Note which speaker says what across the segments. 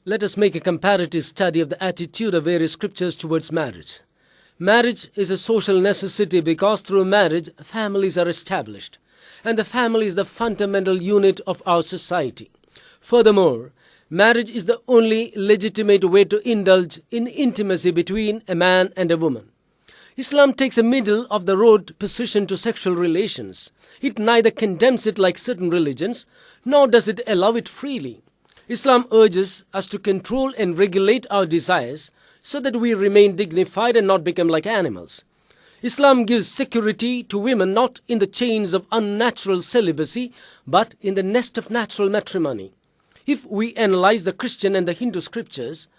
Speaker 1: Let us make a comparative study of the attitude of various scriptures towards marriage. Marriage is a social necessity because through marriage, families are established, and the family is the fundamental unit of our society. Furthermore, marriage is the only legitimate way to indulge in intimacy between a man and a woman. Islam takes a middle-of-the-road position to sexual relations. It neither condemns it like certain religions, nor does it allow it freely. Islam urges us to control and regulate our desires so that we remain dignified and not become like animals. Islam gives security to women not in the chains of unnatural celibacy, but in the nest of natural matrimony. If we analyze the Christian and the Hindu scriptures,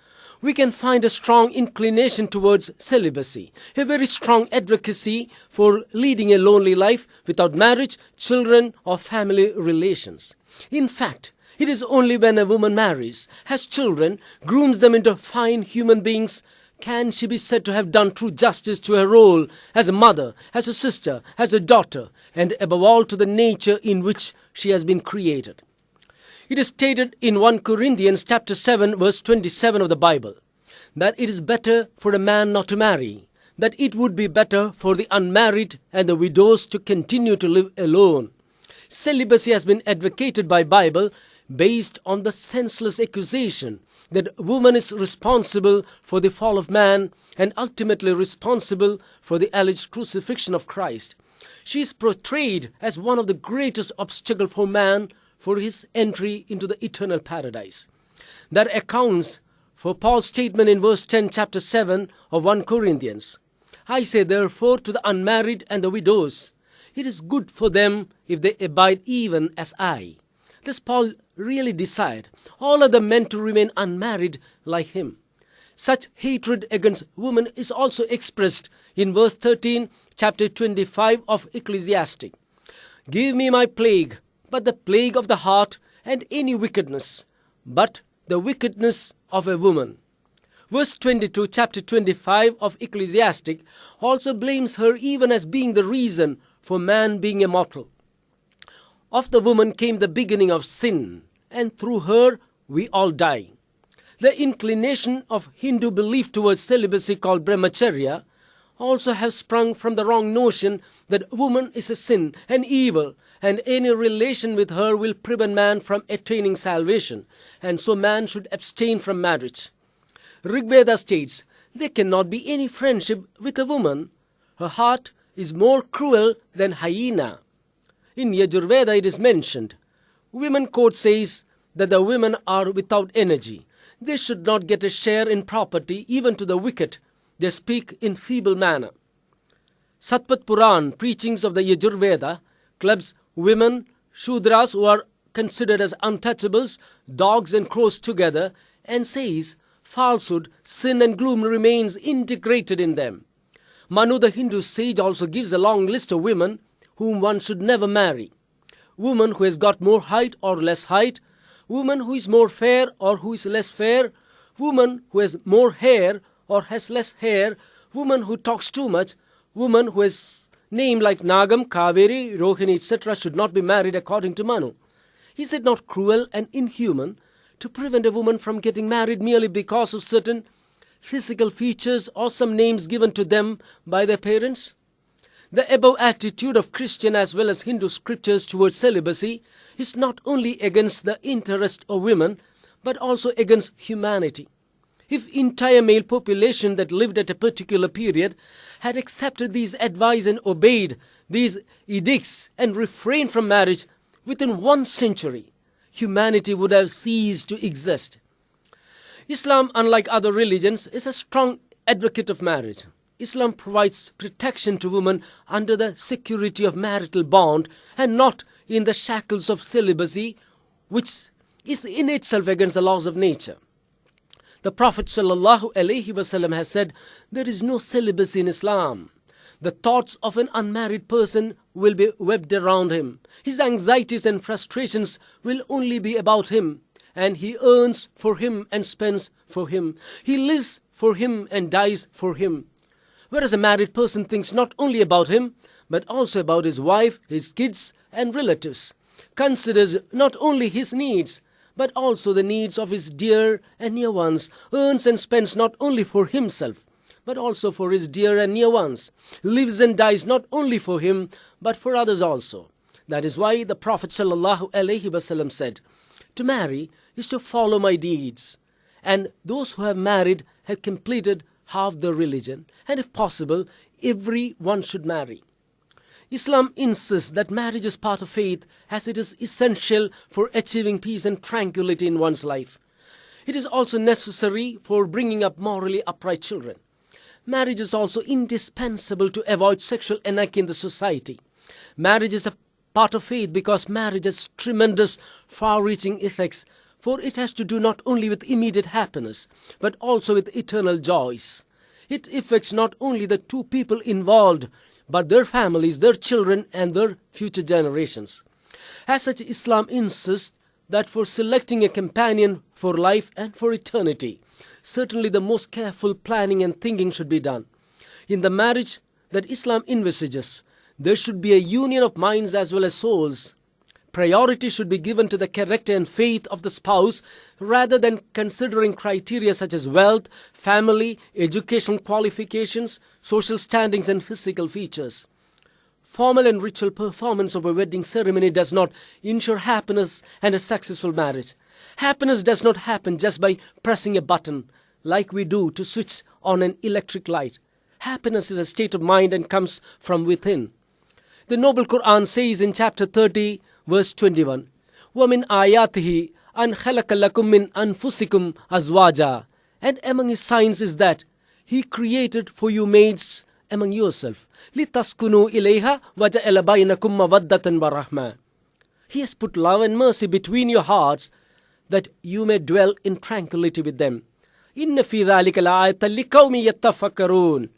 Speaker 1: we can find a strong inclination towards celibacy, a very strong advocacy for leading a lonely life without marriage, children, or family relations. In fact, it is only when a woman marries, has children, grooms them into fine human beings, can she be said to have done true justice to her role as a mother, as a sister, as a daughter, and above all to the nature in which she has been created. It is stated in 1 Corinthians chapter 7 verse 27 of the Bible that it is better for a man not to marry, that it would be better for the unmarried and the widows to continue to live alone. Celibacy has been advocated by Bible based on the senseless accusation that woman is responsible for the fall of man and ultimately responsible for the alleged crucifixion of Christ. She is portrayed as one of the greatest obstacles for man for his entry into the eternal paradise. That accounts for Paul's statement in verse 10 chapter 7 of 1 Corinthians. I say therefore to the unmarried and the widows, it is good for them if they abide even as I. Thus Paul really desired all other men to remain unmarried like him. Such hatred against women is also expressed in verse 13 chapter 25 of Ecclesiastic. Give me my plague, but the plague of the heart, and any wickedness, but the wickedness of a woman. Verse 22, chapter 25 of Ecclesiastic also blames her even as being the reason for man being immortal. Of the woman came the beginning of sin, and through her we all die. The inclination of Hindu belief towards celibacy called brahmacharya also has sprung from the wrong notion that woman is a sin, an evil, and any relation with her will prevent man from attaining salvation, and so man should abstain from marriage. Rigveda states, there cannot be any friendship with a woman. Her heart is more cruel than hyena. In Yajurveda it is mentioned, women code says that the women are without energy. They should not get a share in property, even to the wicked. They speak in feeble manner. Satpat Puran, preachings of the Yajurveda, clubs women, Shudras who are considered as untouchables, dogs and crows together, and says falsehood, sin and gloom remains integrated in them. Manu the Hindu sage also gives a long list of women whom one should never marry. Woman who has got more height or less height, woman who is more fair or who is less fair, woman who has more hair or has less hair, woman who talks too much, woman who has name like Nagam, Kaveri, Rohini, etc. should not be married according to Manu. Is it not cruel and inhuman to prevent a woman from getting married merely because of certain physical features or some names given to them by their parents? The above attitude of Christian as well as Hindu scriptures towards celibacy is not only against the interest of women, but also against humanity. If entire male population that lived at a particular period had accepted these advice and obeyed these edicts and refrained from marriage, within 1 century, humanity would have ceased to exist. Islam, unlike other religions, is a strong advocate of marriage. Islam provides protection to women under the security of marital bond and not in the shackles of celibacy, which is in itself against the laws of nature. The Prophet ﷺ has said, there is no celibacy in Islam. The thoughts of an unmarried person will be webbed around him. His anxieties and frustrations will only be about him, and he earns for him and spends for him. He lives for him and dies for him. Whereas a married person thinks not only about him, but also about his wife, his kids, and relatives, considers not only his needs, but also the needs of his dear and near ones, earns and spends not only for himself, but also for his dear and near ones, lives and dies not only for him, but for others also. That is why the Prophet ﷺ said, "To marry is to follow my deeds, and those who have married have completed half their religion, and if possible, every one should marry." Islam insists that marriage is part of faith, as it is essential for achieving peace and tranquility in one's life. It is also necessary for bringing up morally upright children. Marriage is also indispensable to avoid sexual anarchy in the society. Marriage is a part of faith because marriage has tremendous, far-reaching effects, for it has to do not only with immediate happiness, but also with eternal joys. It affects not only the two people involved, but their families, their children, and their future generations. As such, Islam insists that for selecting a companion for life and for eternity, certainly the most careful planning and thinking should be done. In the marriage that Islam envisages, there should be a union of minds as well as souls. Priority should be given to the character and faith of the spouse rather than considering criteria such as wealth, family, educational qualifications, social standings, and physical features. Formal and ritual performance of a wedding ceremony does not ensure happiness and a successful marriage. Happiness does not happen just by pressing a button like we do to switch on an electric light. Happiness is a state of mind and comes from within. The Noble Quran says in chapter 30, verse 21, وَمِنْ آيَاتِهِ أَنْ خَلَقَ لَكُم مِّنْ أَنفُسِكُمْ أَزْوَاجًا. And among his signs is that he created for you mates among yourself. لِتَسْكُنُوا إِلَيْهَا وَجَعَلَ بَيْنَكُم مَّوَدَّةً وَرَحْمَةً. He has put love and mercy between your hearts that you may dwell in tranquility with them. إِنَّ فِي ذَلِكَ لَآيَةً لِقَوْمٍ يَتَّفَكَّرُونَ.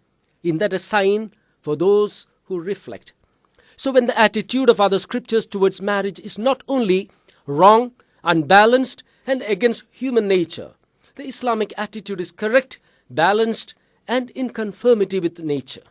Speaker 1: In that a sign for those who reflect. So when the attitude of other scriptures towards marriage is not only wrong, unbalanced, and against human nature, the Islamic attitude is correct, balanced, and in conformity with nature.